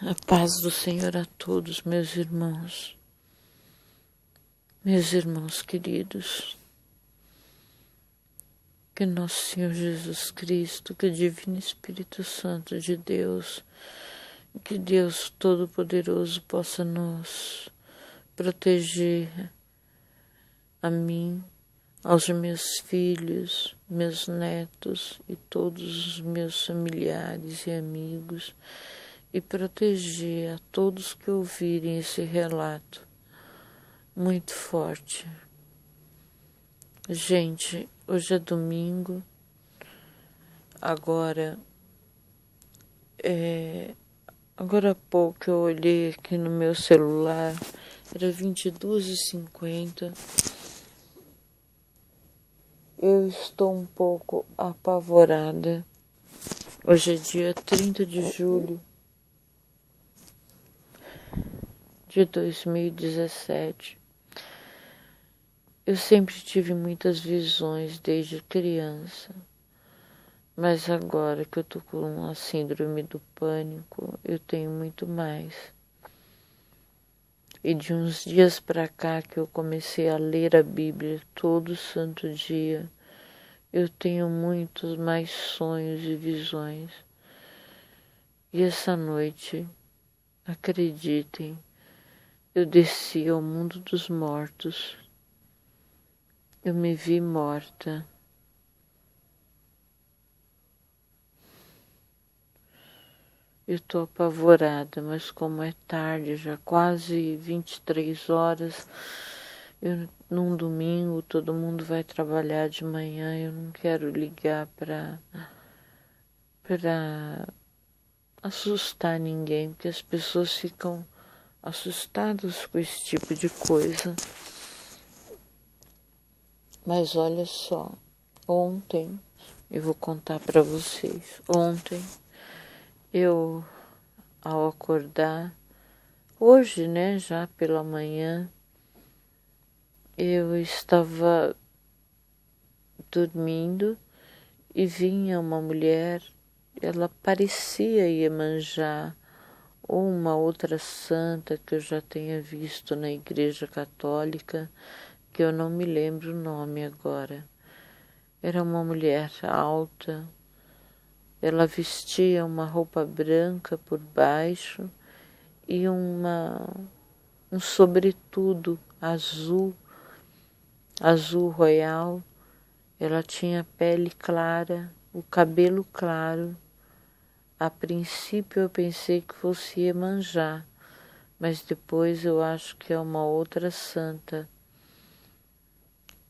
A paz do Senhor a todos, meus irmãos queridos. Que nosso Senhor Jesus Cristo, que o Divino Espírito Santo de Deus, que Deus Todo-Poderoso possa nos proteger, a mim, aos meus filhos, meus netos e todos os meus familiares e amigos, e proteger a todos que ouvirem esse relato muito forte. Gente, hoje é domingo, agora há pouco eu olhei aqui no meu celular, era 22h50. Eu estou um pouco apavorada. Hoje é dia 30 de julho de 2017. Eu sempre tive muitas visões desde criança, mas agora que eu tô com a síndrome do pânico, eu tenho muito mais. E de uns dias pra cá que eu comecei a ler a Bíblia todo santo dia, eu tenho muitos mais sonhos e visões. E essa noite, acreditem, eu desci ao mundo dos mortos. Eu me vi morta. Eu estou apavorada, mas como é tarde, já quase 23 horas, num domingo, todo mundo vai trabalhar de manhã, eu não quero ligar para assustar ninguém, porque as pessoas ficam assustadas com esse tipo de coisa. Mas olha só, ontem, eu vou contar para vocês, ontem eu, ao acordar, hoje, né, já pela manhã, eu estava dormindo e vinha uma mulher, ela parecia Iemanjá, ou uma outra santa que eu já tenha visto na Igreja Católica, que eu não me lembro o nome agora. Era uma mulher alta, ela vestia uma roupa branca por baixo e um sobretudo azul royal. Ela tinha pele clara, o cabelo claro. A princípio eu pensei que fosse Iemanjá, mas depois eu acho que é uma outra santa.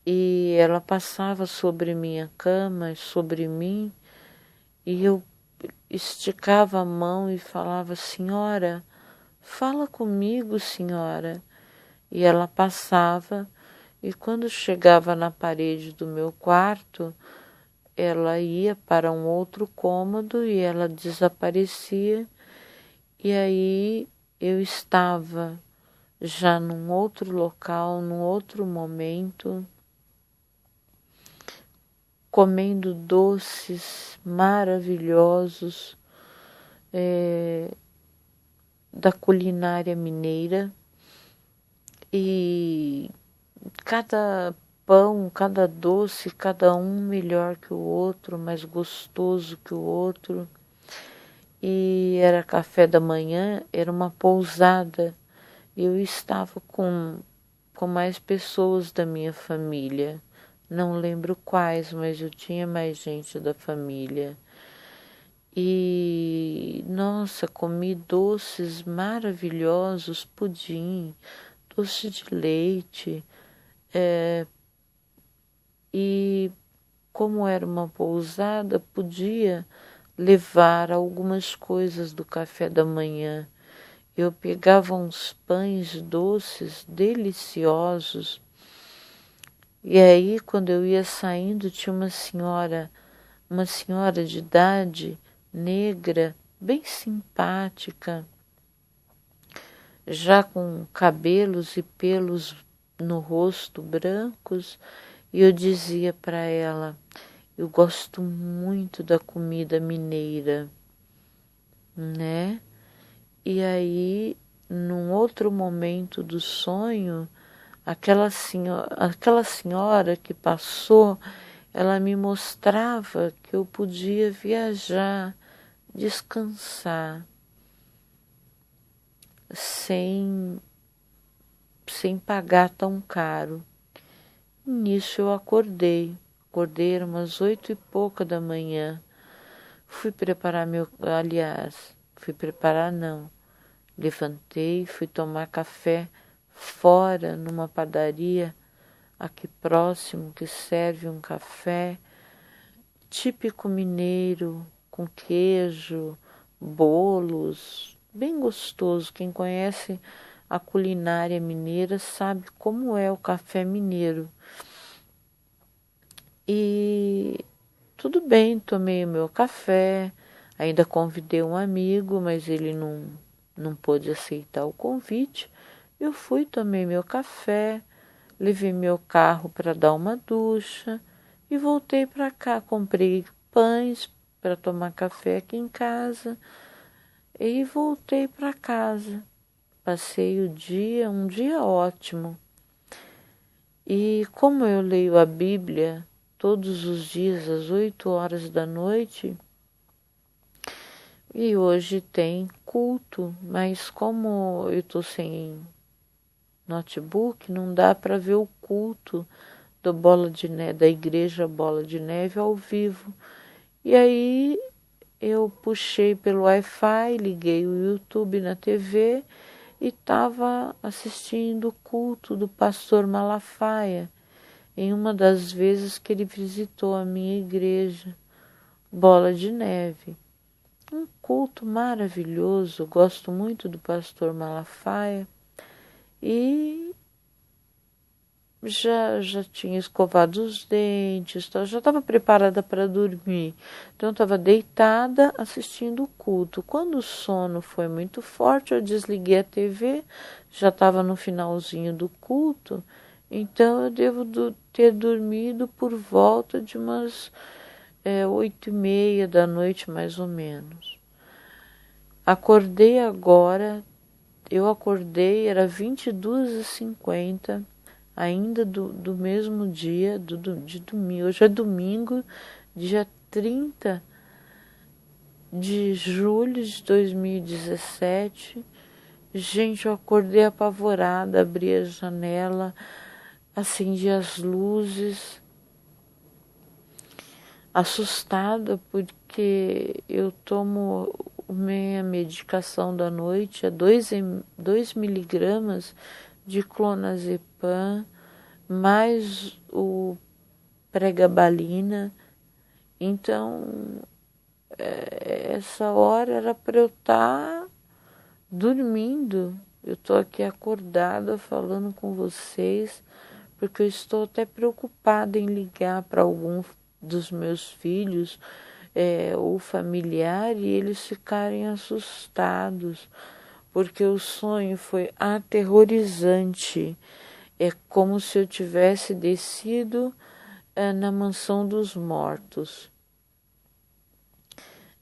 E ela passava sobre minha cama, sobre mim, e eu esticava a mão e falava: Senhora, fala comigo, senhora. E ela passava, e quando chegava na parede do meu quarto, ela ia para um outro cômodo e ela desaparecia. E aí eu estava já num outro local, num outro momento, comendo doces maravilhosos da culinária mineira, e cada pão, cada doce, cada um melhor que o outro, mais gostoso que o outro. E era café da manhã, era uma pousada. Eu estava com mais pessoas da minha família. Não lembro quais, mas eu tinha mais gente da família. E, nossa, comi doces maravilhosos, pudim, doce de leite. E como era uma pousada, podia levar algumas coisas do café da manhã. Eu pegava uns pães doces, deliciosos. E aí, quando eu ia saindo, tinha uma senhora de idade, negra, bem simpática, já com cabelos e pelos no rosto brancos, e eu dizia para ela: eu gosto muito da comida mineira, né? E aí, num outro momento do sonho, aquela senhora que passou, ela me mostrava que eu podia viajar, descansar, sem pagar tão caro. Nisso eu acordei era umas 8h pouca da manhã. Fui preparar fui preparar não. Levantei, fui tomar café fora numa padaria aqui próximo que serve um café típico mineiro, com queijo, bolos, bem gostoso. Quem conhece a culinária mineira sabe como é o café mineiro. E tudo bem, tomei o meu café, ainda convidei um amigo, mas ele não pôde aceitar o convite. Eu fui, tomei meu café, levei meu carro para dar uma ducha e voltei para cá. Comprei pães para tomar café aqui em casa e voltei para casa. Passei um dia ótimo. E como eu leio a Bíblia todos os dias às 8 horas da noite, e hoje tem culto, mas como eu estou sem notebook, não dá para ver o culto da igreja Bola de Neve ao vivo. E aí eu puxei pelo Wi-Fi, liguei o YouTube na TV e estava assistindo o culto do pastor Malafaia, em uma das vezes que ele visitou a minha igreja, Bola de Neve. Um culto maravilhoso, gosto muito do pastor Malafaia e já tinha escovado os dentes, já estava preparada para dormir. Então, estava deitada assistindo o culto. Quando o sono foi muito forte, eu desliguei a TV, já estava no finalzinho do culto, então eu devo ter dormido por volta de umas 8h30 da noite, mais ou menos. Eu acordei, era 22h50, ainda do mesmo dia, de domingo. Hoje é domingo, dia 30 de julho de 2017. Gente, eu acordei apavorada, abri a janela, acendi as luzes, assustada porque eu tomo minha medicação da noite, 2 miligramas de clonazepam, mais o pregabalina. Então, essa hora era para eu estar dormindo. Eu estou aqui acordada falando com vocês, porque eu estou até preocupada em ligar para algum dos meus filhos ou familiar e eles ficarem assustados, porque o sonho foi aterrorizante. É como se eu tivesse descido na mansão dos mortos.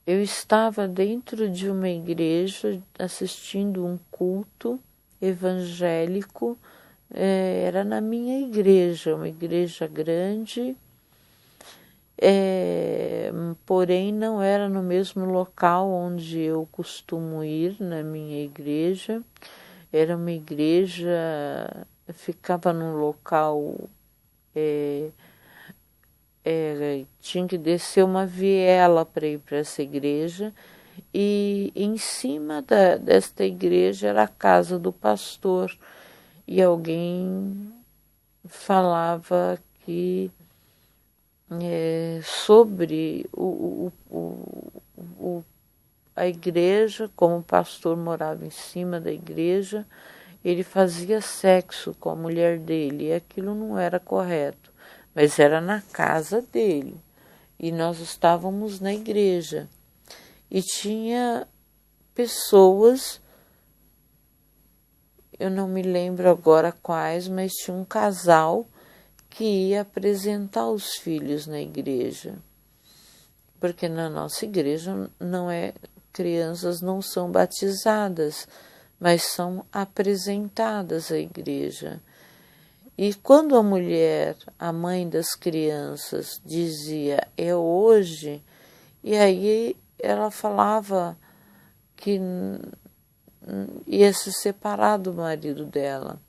Eu estava dentro de uma igreja assistindo um culto evangélico. Era na minha igreja, uma igreja grande, porém não era no mesmo local onde eu costumo ir na minha igreja. Era uma igreja, ficava num local, tinha que descer uma viela para ir para essa igreja, e em cima desta igreja era a casa do pastor, e alguém falava que sobre a igreja, como o pastor morava em cima da igreja, ele fazia sexo com a mulher dele, e aquilo não era correto, mas era na casa dele, e nós estávamos na igreja, e tinha pessoas, eu não me lembro agora quais, mas tinha um casal que ia apresentar os filhos na igreja, porque na nossa igreja não é crianças não são batizadas, mas são apresentadas à igreja. E quando a mulher, a mãe das crianças, dizia, é hoje, e aí ela falava que ia se separar do marido dela.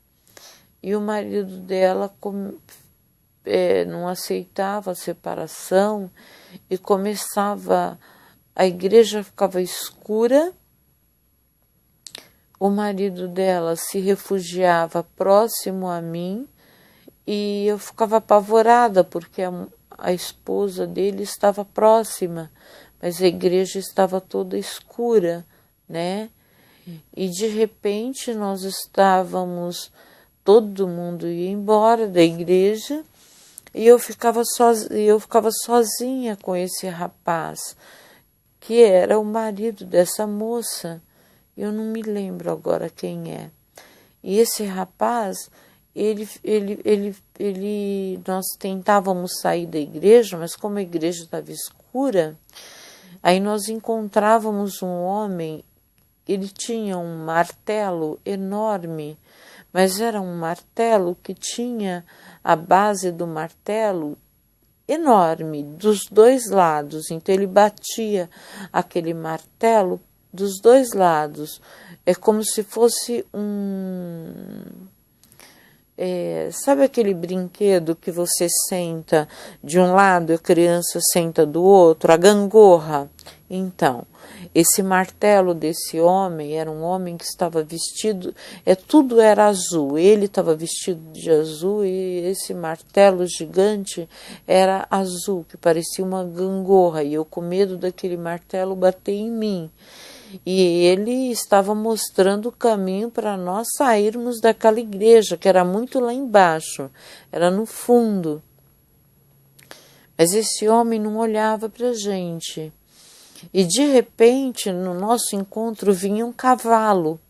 E o marido dela não aceitava a separação e a igreja ficava escura, o marido dela se refugiava próximo a mim e eu ficava apavorada porque a esposa dele estava próxima, mas a igreja estava toda escura, né? E de repente nós todo mundo ia embora da igreja e eu ficava sozinha com esse rapaz, que era o marido dessa moça. Eu não me lembro agora quem é. E esse rapaz, nós tentávamos sair da igreja, mas como a igreja estava escura, aí nós encontrávamos um homem, ele tinha um martelo enorme, mas era um martelo que tinha a base do martelo enorme dos dois lados. Então ele batia aquele martelo dos dois lados. É como se fosse sabe aquele brinquedo que você senta de um lado e a criança senta do outro, a gangorra? Então, esse martelo desse homem era um homem que estava vestido, tudo era azul, ele estava vestido de azul e esse martelo gigante era azul, que parecia uma gangorra, e eu com medo daquele martelo bater em mim. E ele estava mostrando o caminho para nós sairmos daquela igreja, que era muito lá embaixo, era no fundo. Mas esse homem não olhava para a gente. E de repente, no nosso encontro, vinha um cavalo.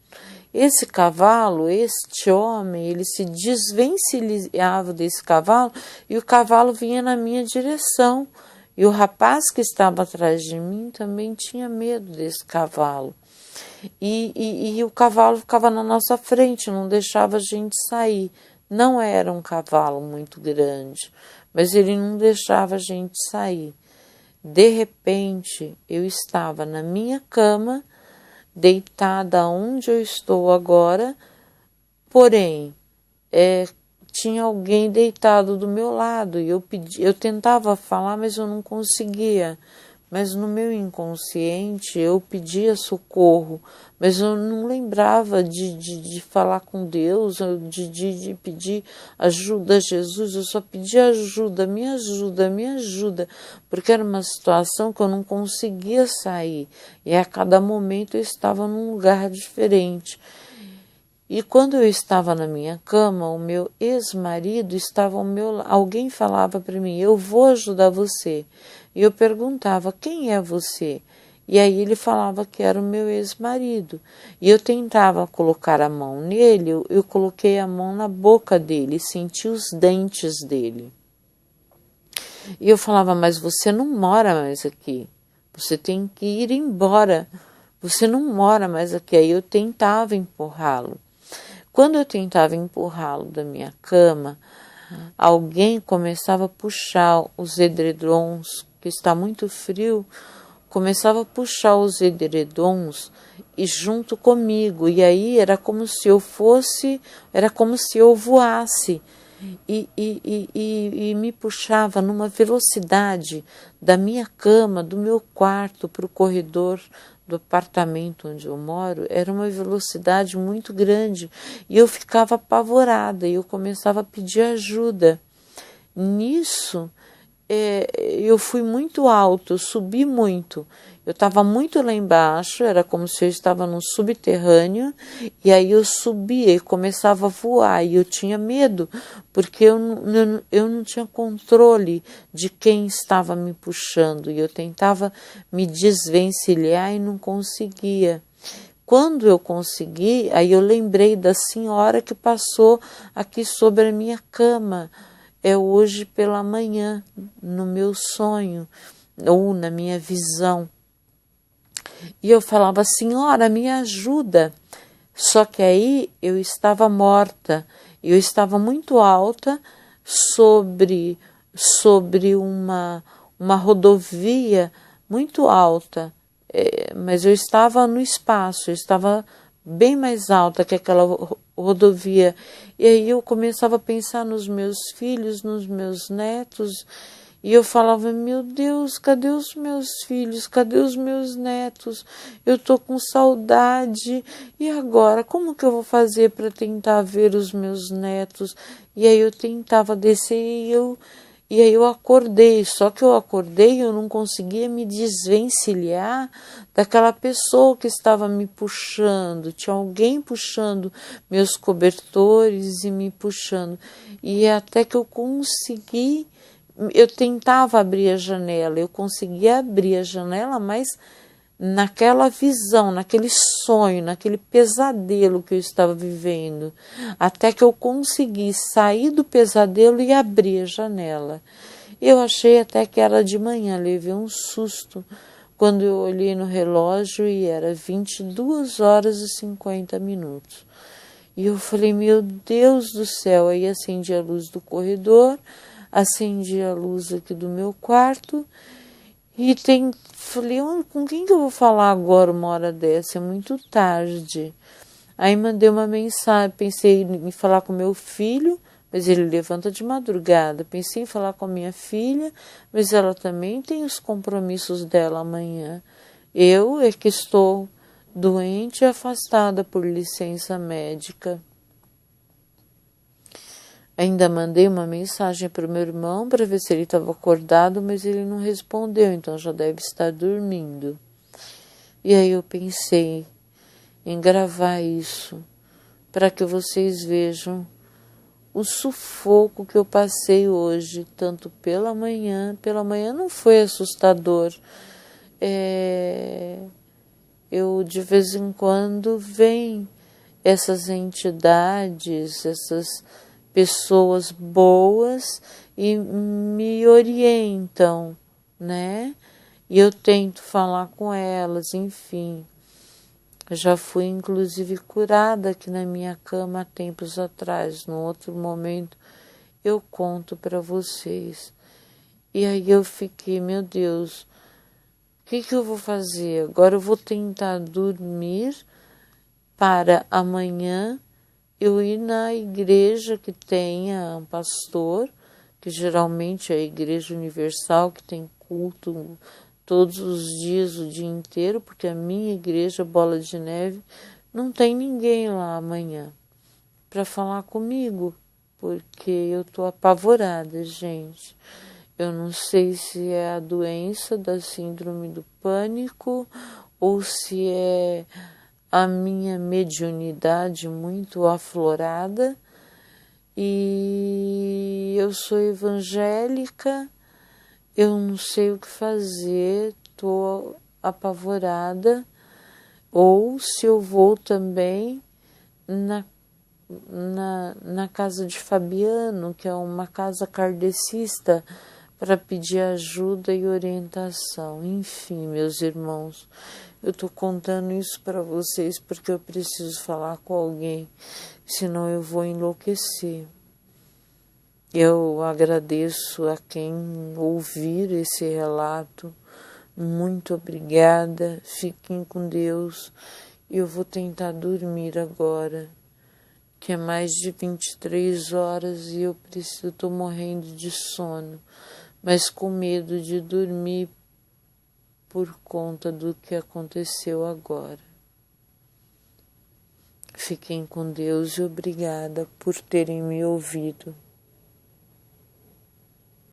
Esse cavalo, este homem, ele se desvencilhava desse cavalo e o cavalo vinha na minha direção. E o rapaz que estava atrás de mim também tinha medo desse cavalo. E o cavalo ficava na nossa frente, não deixava a gente sair. Não era um cavalo muito grande, mas ele não deixava a gente sair. De repente, eu estava na minha cama, deitada onde eu estou agora, porém, tinha alguém deitado do meu lado e eu tentava falar, mas eu não conseguia. Mas no meu inconsciente eu pedia socorro, mas eu não lembrava de falar com Deus, de pedir ajuda a Jesus, eu só pedia ajuda, me ajuda, me ajuda, porque era uma situação que eu não conseguia sair e a cada momento eu estava num lugar diferente. E quando eu estava na minha cama, o meu ex-marido estava ao meu lado. Alguém falava para mim, eu vou ajudar você. E eu perguntava, quem é você? E aí ele falava que era o meu ex-marido. E eu tentava colocar a mão nele, eu coloquei a mão na boca dele, senti os dentes dele. E eu falava, mas você não mora mais aqui. Você tem que ir embora. Você não mora mais aqui. Aí eu tentava empurrá-lo. Quando eu tentava empurrá-lo da minha cama, alguém começava a puxar os edredons, que está muito frio, começava a puxar os edredons e junto comigo. E aí era como se eu voasse. E me puxava numa velocidade da minha cama, do meu quarto para o corredor do apartamento onde eu moro, era uma velocidade muito grande e eu ficava apavorada e eu começava a pedir ajuda. Nisso, eu fui muito alto, eu subi muito. Eu estava muito lá embaixo, era como se eu estava num subterrâneo, e aí eu subia e começava a voar, e eu tinha medo, porque eu não tinha controle de quem estava me puxando, e eu tentava me desvencilhar e não conseguia. Quando eu consegui, aí eu lembrei da senhora que passou aqui sobre a minha cama, hoje pela manhã, no meu sonho, ou na minha visão. E eu falava, senhora, me ajuda. Só que aí eu estava morta, eu estava muito alta sobre uma rodovia muito alta, mas eu estava no espaço, eu estava bem mais alta que aquela rodovia. E aí eu começava a pensar nos meus filhos, nos meus netos, e eu falava, meu Deus, cadê os meus filhos? Cadê os meus netos? Eu tô com saudade. E agora, como que eu vou fazer para tentar ver os meus netos? E aí eu tentava descer e aí eu acordei, só que eu acordei e eu não conseguia me desvencilhar daquela pessoa que estava me puxando. Tinha alguém puxando meus cobertores e me puxando. E até que eu consegui, eu tentava abrir a janela, eu conseguia abrir a janela, mas naquela visão, naquele sonho, naquele pesadelo que eu estava vivendo, até que eu consegui sair do pesadelo e abrir a janela. Eu achei até que era de manhã, levei um susto quando eu olhei no relógio e era 22h50. E eu falei, meu Deus do céu, aí acendi a luz do corredor, acendi a luz aqui do meu quarto e falei, com quem que eu vou falar agora uma hora dessa? É muito tarde. Aí mandei uma mensagem, pensei em falar com meu filho, mas ele levanta de madrugada. Pensei em falar com a minha filha, mas ela também tem os compromissos dela amanhã. Eu é que estou doente e afastada por licença médica. Ainda mandei uma mensagem para o meu irmão para ver se ele estava acordado, mas ele não respondeu, então já deve estar dormindo. E aí eu pensei em gravar isso para que vocês vejam o sufoco que eu passei hoje, tanto pela manhã. Pela manhã não foi assustador. Eu de vez em quando vem essas entidades, essas pessoas boas e me orientam, né? E eu tento falar com elas, enfim. Eu já fui inclusive curada aqui na minha cama há tempos atrás. No outro momento eu conto para vocês. E aí eu fiquei, meu Deus, o que eu vou fazer? Agora eu vou tentar dormir para amanhã eu ir na igreja que tenha um pastor, que geralmente é a Igreja Universal, que tem culto todos os dias, o dia inteiro, porque a minha igreja, Bola de Neve, não tem ninguém lá amanhã para falar comigo, porque eu estou apavorada, gente. Eu não sei se é a doença da síndrome do pânico ou se é a minha mediunidade muito aflorada, e eu sou evangélica, eu não sei o que fazer, estou apavorada, ou se eu vou também na casa de Fabiano, que é uma casa kardecista, para pedir ajuda e orientação. Enfim, meus irmãos, eu estou contando isso para vocês porque eu preciso falar com alguém, senão eu vou enlouquecer. Eu agradeço a quem ouvir esse relato. Muito obrigada. Fiquem com Deus. Eu vou tentar dormir agora, que é mais de 23 horas e eu estou morrendo de sono, mas com medo de dormir por conta do que aconteceu agora. Fiquem com Deus e obrigada por terem me ouvido.